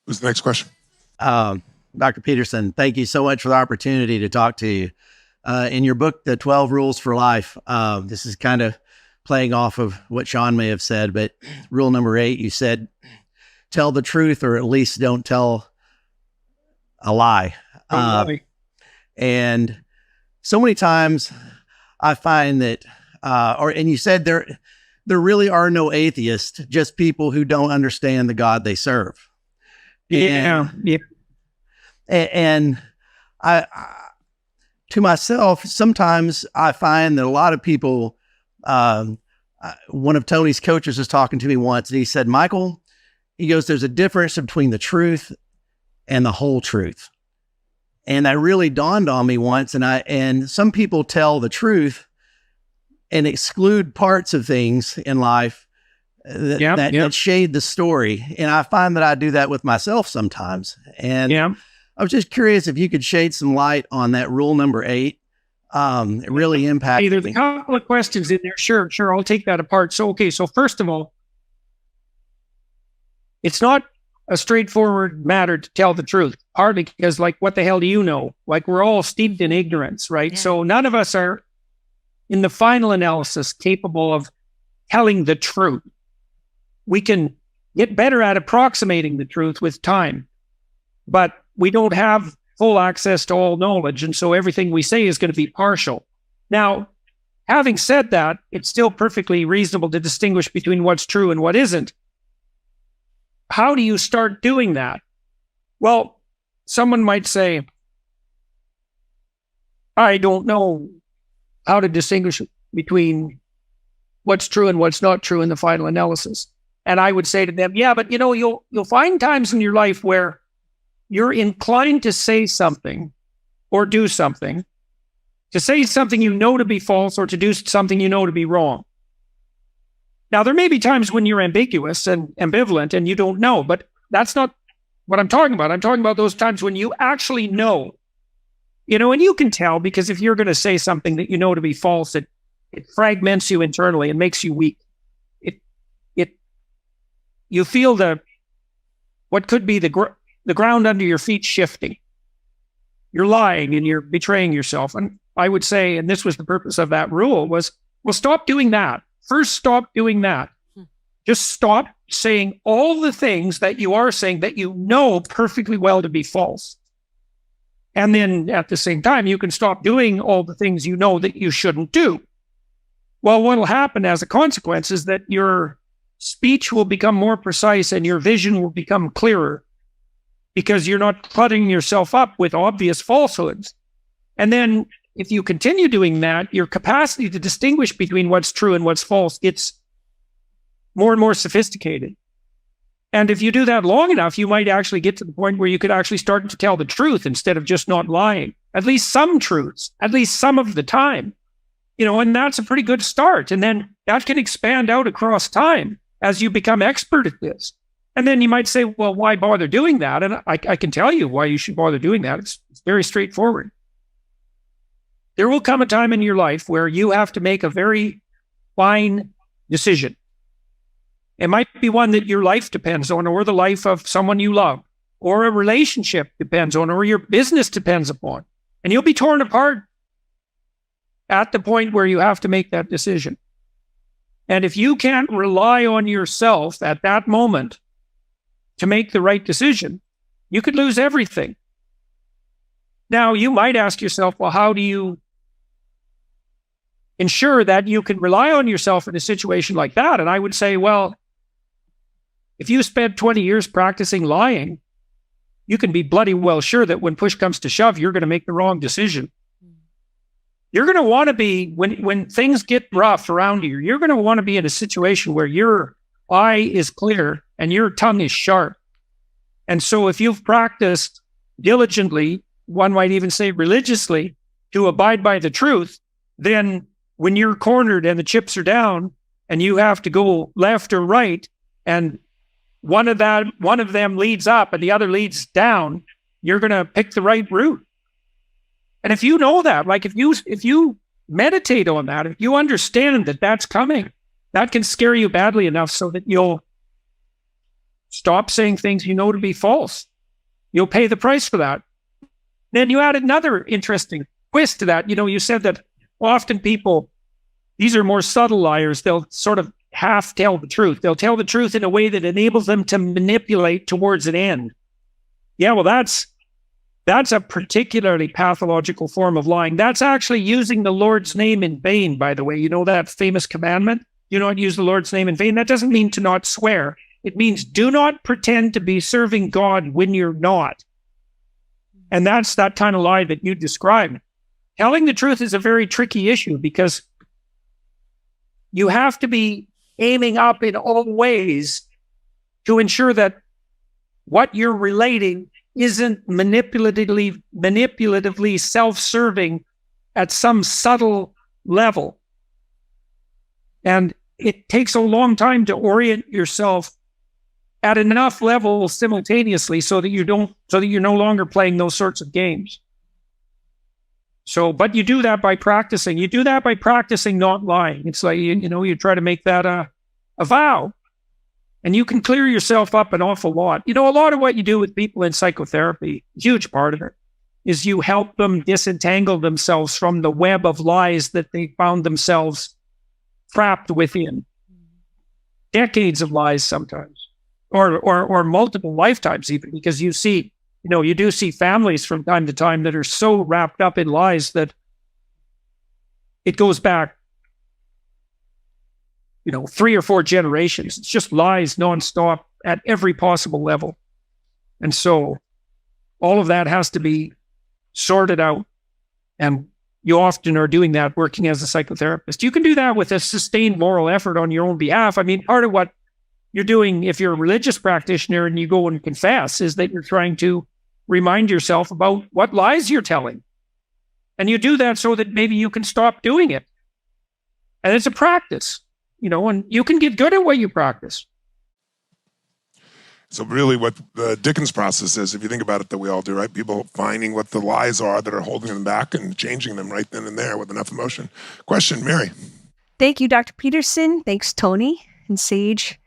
Who's the next question? Dr. Peterson, thank you so much for the opportunity to talk to you. In your book, The 12 Rules for Life, this is kind of playing off of what Sean may have said, but rule number 8, you said, tell the truth, or at least don't tell a lie. And so many times I find that, and you said there really are no atheists, just people who don't understand the God they serve. And I, to myself, sometimes I find that a lot of people, one of Tony's coaches was talking to me once, and he said, Michael, he goes, there's a difference between the truth and the whole truth. And that really dawned on me once. And some people tell the truth and exclude parts of things in life that shade the story. And I find that I do that with myself sometimes. And I was just curious if you could shed some light on that rule number 8. It really impacted There's me. a couple of questions in there. Sure. I'll take that apart. So first of all, it's not a straightforward matter to tell the truth, partly because, like, what the hell do you know? Like, we're all steeped in ignorance, right? Yeah. So none of us are, in the final analysis, capable of telling the truth. We can get better at approximating the truth with time, but we don't have full access to all knowledge, and so everything we say is going to be partial. Now, having said that, it's still perfectly reasonable to distinguish between what's true and what isn't. How do you start doing that? Well, someone might say, I don't know how to distinguish between what's true and what's not true in the final analysis. And I would say to them, yeah, but you'll find times in your life where you're inclined to say something or do something, to say something you know to be false or to do something you know to be wrong. Now, there may be times when you're ambiguous and ambivalent and you don't know, but that's not what I'm talking about. I'm talking about those times when you actually know, and you can tell, because if you're going to say something that you know to be false, it fragments you internally and makes you weak. You feel what could be the ground under your feet shifting. You're lying and you're betraying yourself. And I would say, and this was the purpose of that rule, was, well, stop doing that. First, stop doing that. Just stop saying all the things that you are saying that you know perfectly well to be false. And then at the same time, you can stop doing all the things you know that you shouldn't do. Well, what will happen as a consequence is that your speech will become more precise and your vision will become clearer, because you're not cluttering yourself up with obvious falsehoods. And then if you continue doing that, your capacity to distinguish between what's true and what's false gets more and more sophisticated. And if you do that long enough, you might actually get to the point where you could actually start to tell the truth instead of just not lying. At least some truths, at least some of the time. And that's a pretty good start. And then that can expand out across time as you become expert at this. And then you might say, well, why bother doing that? And I can tell you why you should bother doing that. It's very straightforward. There will come a time in your life where you have to make a very fine decision. It might be one that your life depends on, or the life of someone you love, or a relationship depends on, or your business depends upon. And you'll be torn apart at the point where you have to make that decision. And if you can't rely on yourself at that moment to make the right decision, you could lose everything. Now, you might ask yourself, well, how do you ensure that you can rely on yourself in a situation like that? And I would say, well, if you spent 20 years practicing lying, you can be bloody well sure that when push comes to shove, you're going to make the wrong decision. You're going to want to be, when things get rough around you, you're going to want to be in a situation where your eye is clear and your tongue is sharp. And so if you've practiced diligently, one might even say religiously, to abide by the truth, then when you're cornered and the chips are down and you have to go left or right, and one of them leads up and the other leads down, you're going to pick the right route. And if you know that, like if you meditate on that, if you understand that that's coming, that can scare you badly enough so that you'll Stop saying things you know to be false. You'll pay the price for that. Then you added another interesting twist to that. You said that often people, these are more subtle liars. They'll sort of half tell the truth. They'll tell the truth in a way that enables them to manipulate towards an end. Yeah, well, that's a particularly pathological form of lying. That's actually using the Lord's name in vain, by the way. You know that famous commandment? Do not use the Lord's name in vain. That doesn't mean to not swear. It means do not pretend to be serving God when you're not. And that's that kind of lie that you described. Telling the truth is a very tricky issue because you have to be aiming up in all ways to ensure that what you're relating isn't manipulatively self-serving at some subtle level. And it takes a long time to orient yourself at enough levels simultaneously so that you're no longer playing those sorts of games. But you do that by practicing. You do that by practicing not lying. It's like, you try to make that a vow. And you can clear yourself up an awful lot. A lot of what you do with people in psychotherapy, a huge part of it, is you help them disentangle themselves from the web of lies that they found themselves trapped within. Decades of lies sometimes. Or multiple lifetimes even, because you do see families from time to time that are so wrapped up in lies that it goes back, 3 or 4 generations. It's just lies nonstop at every possible level. And so all of that has to be sorted out. And you often are doing that working as a psychotherapist. You can do that with a sustained moral effort on your own behalf. I mean, part of what you're doing, if you're a religious practitioner and you go and confess, is that you're trying to remind yourself about what lies you're telling. And you do that so that maybe you can stop doing it. And it's a practice, and you can get good at what you practice. So really what the Dickens process is, if you think about it, that we all do, right? People finding what the lies are that are holding them back and changing them right then and there with enough emotion. Question, Mary. Thank you, Dr. Peterson. Thanks, Tony and Sage.